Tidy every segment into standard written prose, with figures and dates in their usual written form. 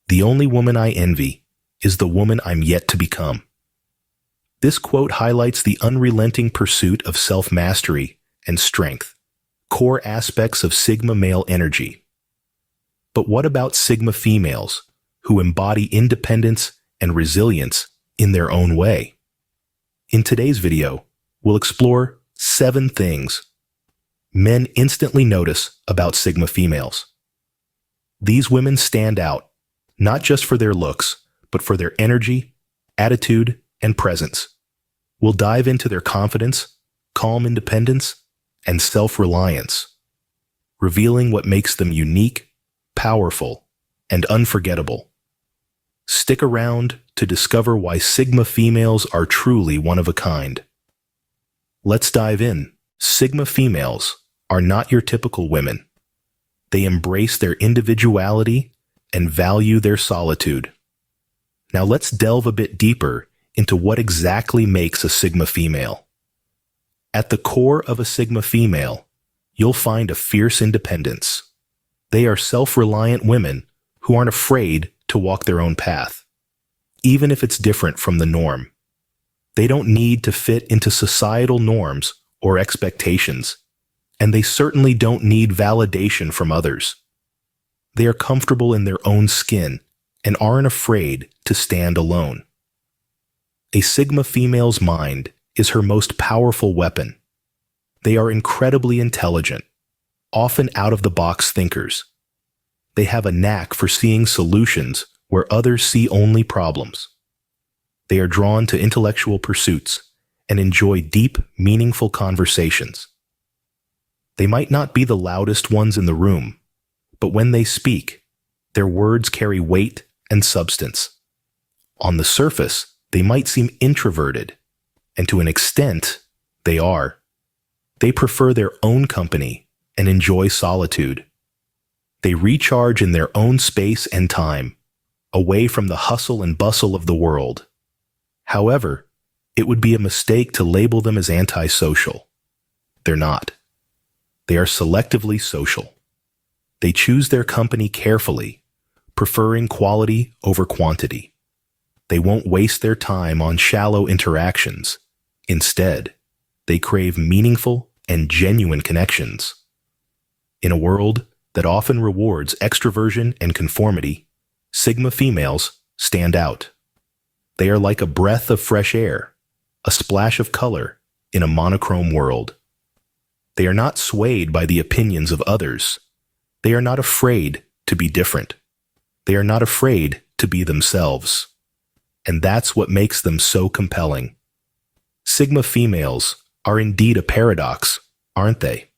"The only woman I envy is the woman I'm yet to become." This quote highlights the unrelenting pursuit of self-mastery and strength, core aspects of Sigma male energy. But what about Sigma females, who embody independence and resilience in their own way? In today's video, we'll explore 7 things men instantly notice about Sigma females. These women stand out, not just for their looks, but for their energy, attitude, and presence. We'll dive into their confidence, calm independence, and self-reliance, revealing what makes them unique, powerful, and unforgettable. Stick around to discover why Sigma females are truly one of a kind. Let's dive in. Sigma females are not your typical women. They embrace their individuality and value their solitude. Now let's delve a bit deeper into what exactly makes a Sigma female. At the core of a Sigma female, you'll find a fierce independence. They are self-reliant women who aren't afraid to walk their own path, even if it's different from the norm. They don't need to fit into societal norms or expectations, and they certainly don't need validation from others. They are comfortable in their own skin and aren't afraid to stand alone. A Sigma female's mind is her most powerful weapon. They are incredibly intelligent, often out-of-the-box thinkers. They have a knack for seeing solutions where others see only problems. They are drawn to intellectual pursuits and enjoy deep, meaningful conversations. They might not be the loudest ones in the room, but when they speak, their words carry weight and substance. On the surface, they might seem introverted, and to an extent, they are. They prefer their own company and enjoy solitude. They recharge in their own space and time, away from the hustle and bustle of the world. However, it would be a mistake to label them as antisocial. They're not. They are selectively social. They choose their company carefully, preferring quality over quantity. They won't waste their time on shallow interactions. Instead, they crave meaningful and genuine connections. In a world that often rewards extroversion and conformity, Sigma females stand out. They are like a breath of fresh air, a splash of color in a monochrome world. They are not swayed by the opinions of others. They are not afraid to be different. They are not afraid to be themselves. And that's what makes them so compelling. Sigma females are indeed a paradox, aren't they?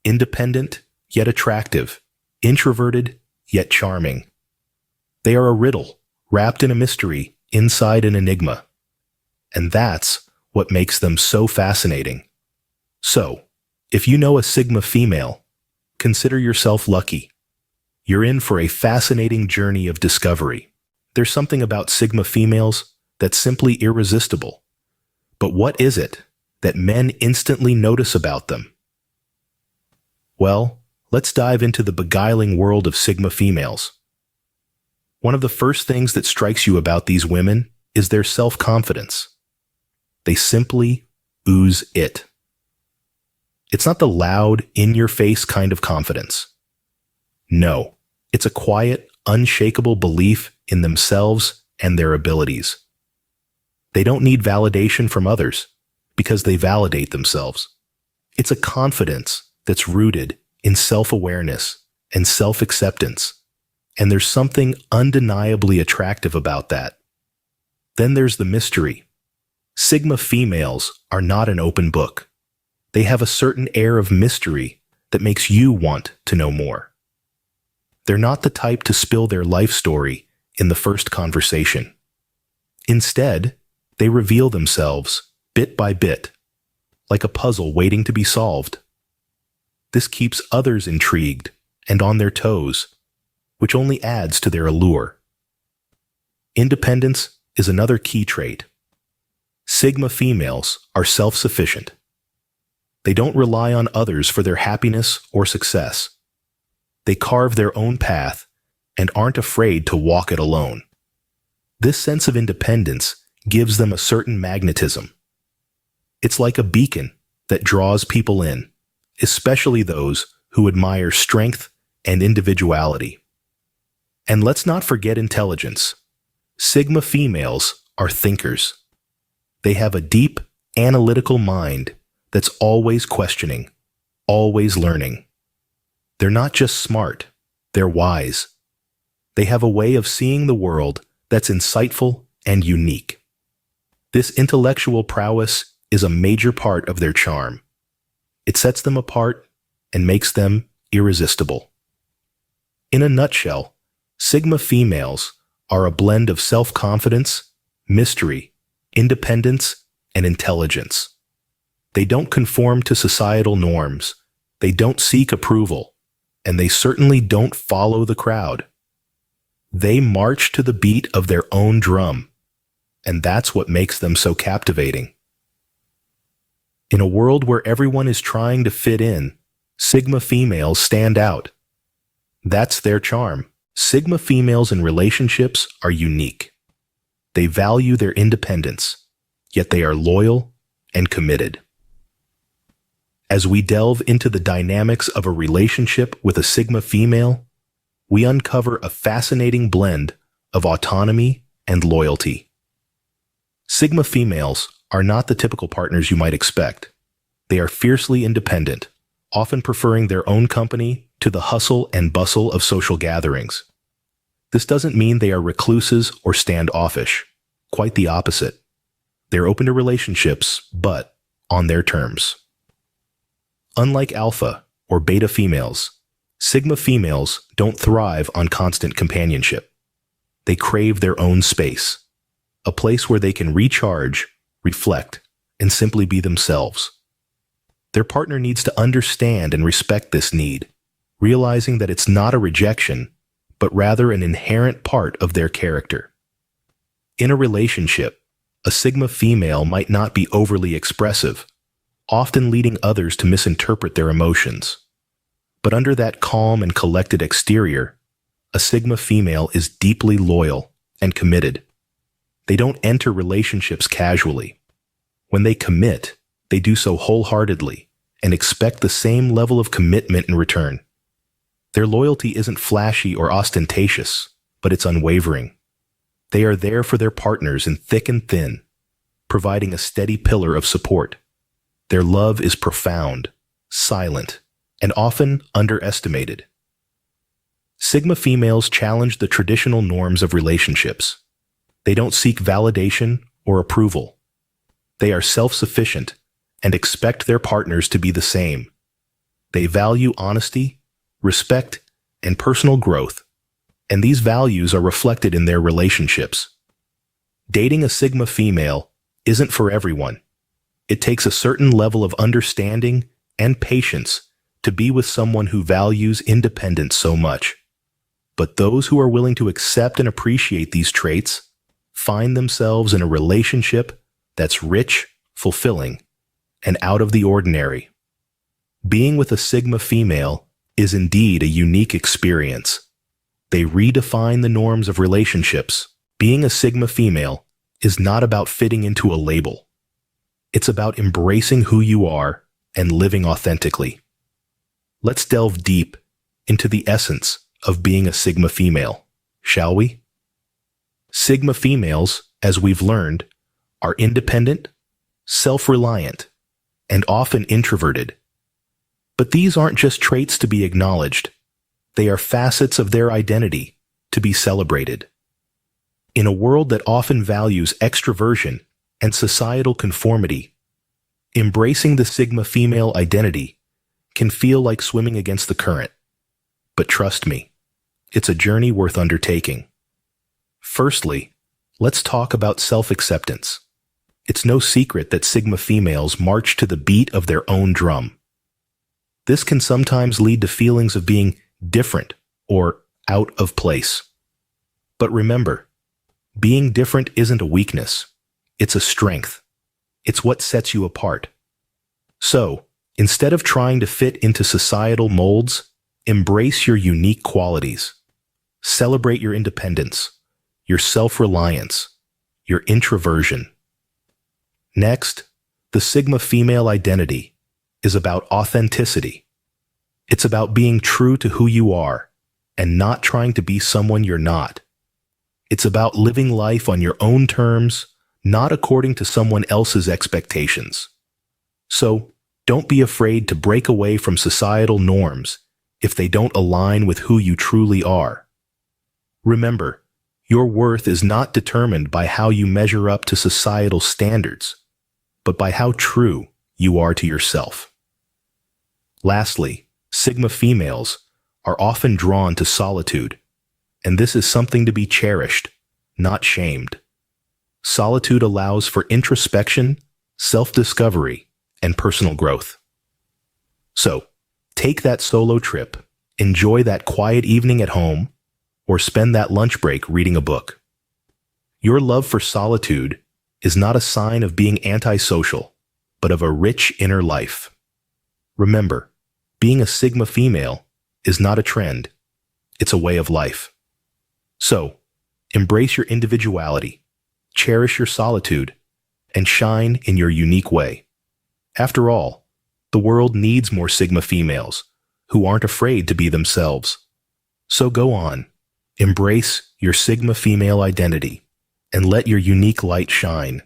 Independent, yet attractive. Introverted, yet charming. They are a riddle, wrapped in a mystery, inside an enigma. And that's what makes them so fascinating. So, if you know a Sigma female, consider yourself lucky. You're in for a fascinating journey of discovery. There's something about Sigma females that's simply irresistible. But what is it that men instantly notice about them? Well, let's dive into the beguiling world of Sigma females. One of the first things that strikes you about these women is their self-confidence. They simply ooze it. It's not the loud, in-your-face kind of confidence. No, it's a quiet, unshakable belief in themselves and their abilities. They don't need validation from others because they validate themselves. It's a confidence that's rooted in self-awareness and self-acceptance, and there's something undeniably attractive about that. Then there's the mystery. Sigma females are not an open book. They have a certain air of mystery that makes you want to know more. They're not the type to spill their life story in the first conversation. Instead, they reveal themselves bit by bit, like a puzzle waiting to be solved. This keeps others intrigued and on their toes, which only adds to their allure. Independence is another key trait. Sigma females are self-sufficient. They don't rely on others for their happiness or success. They carve their own path and aren't afraid to walk it alone. This sense of independence gives them a certain magnetism. It's like a beacon that draws people in, especially those who admire strength and individuality. And let's not forget intelligence. Sigma females are thinkers. They have a deep, analytical mind that's always questioning, always learning. They're not just smart, they're wise. They have a way of seeing the world that's insightful and unique. This intellectual prowess is a major part of their charm. It sets them apart and makes them irresistible. In a nutshell, Sigma females are a blend of self-confidence, mystery, independence, and intelligence. They don't conform to societal norms, they don't seek approval, and they certainly don't follow the crowd. They march to the beat of their own drum, and that's what makes them so captivating. In a world where everyone is trying to fit in, Sigma females stand out. That's their charm. Sigma females in relationships are unique. They value their independence, yet they are loyal and committed. As we delve into the dynamics of a relationship with a Sigma female, we uncover a fascinating blend of autonomy and loyalty. Sigma females are not the typical partners you might expect. They are fiercely independent, often preferring their own company to the hustle and bustle of social gatherings. This doesn't mean they are recluses or standoffish. Quite the opposite. They're open to relationships, but on their terms. Unlike alpha or beta females, Sigma females don't thrive on constant companionship. They crave their own space, a place where they can recharge, reflect, and simply be themselves. Their partner needs to understand and respect this need, realizing that it's not a rejection, but rather an inherent part of their character. In a relationship, a Sigma female might not be overly expressive, often leading others to misinterpret their emotions. But under that calm and collected exterior, a Sigma female is deeply loyal and committed. They don't enter relationships casually. When they commit, they do so wholeheartedly and expect the same level of commitment in return. Their loyalty isn't flashy or ostentatious, but it's unwavering. They are there for their partners in thick and thin, providing a steady pillar of support. Their love is profound, silent, and often underestimated. Sigma females challenge the traditional norms of relationships. They don't seek validation or approval. They are self-sufficient and expect their partners to be the same. They value honesty, respect, and personal growth, and these values are reflected in their relationships. Dating a Sigma female isn't for everyone. It takes a certain level of understanding and patience to be with someone who values independence so much. But those who are willing to accept and appreciate these traits find themselves in a relationship that's rich, fulfilling, and out of the ordinary. Being with a Sigma female is indeed a unique experience. They redefine the norms of relationships. Being a Sigma female is not about fitting into a label. It's about embracing who you are and living authentically. Let's delve deep into the essence of being a Sigma female, shall we? Sigma females, as we've learned, are independent, self-reliant, and often introverted. But these aren't just traits to be acknowledged. They are facets of their identity to be celebrated. In a world that often values extroversion and societal conformity, embracing the Sigma female identity can feel like swimming against the current. But trust me, it's a journey worth undertaking. Firstly, let's talk about self-acceptance. It's no secret that Sigma females march to the beat of their own drum. This can sometimes lead to feelings of being different or out of place. But remember, being different isn't a weakness. It's a strength. It's what sets you apart. So, instead of trying to fit into societal molds, embrace your unique qualities. Celebrate your independence, your self-reliance, your introversion. Next, the Sigma female identity is about authenticity. It's about being true to who you are and not trying to be someone you're not. It's about living life on your own terms, not according to someone else's expectations. So, don't be afraid to break away from societal norms if they don't align with who you truly are. Remember, your worth is not determined by how you measure up to societal standards, but by how true you are to yourself. Lastly, Sigma females are often drawn to solitude, and this is something to be cherished, not shamed. Solitude allows for introspection, self-discovery, and personal growth. So, take that solo trip, enjoy that quiet evening at home, or spend that lunch break reading a book. Your love for solitude is not a sign of being antisocial, but of a rich inner life. Remember, being a Sigma female is not a trend, it's a way of life. So, embrace your individuality, cherish your solitude, and shine in your unique way. After all, the world needs more Sigma females who aren't afraid to be themselves. So go on, embrace your Sigma female identity, and let your unique light shine.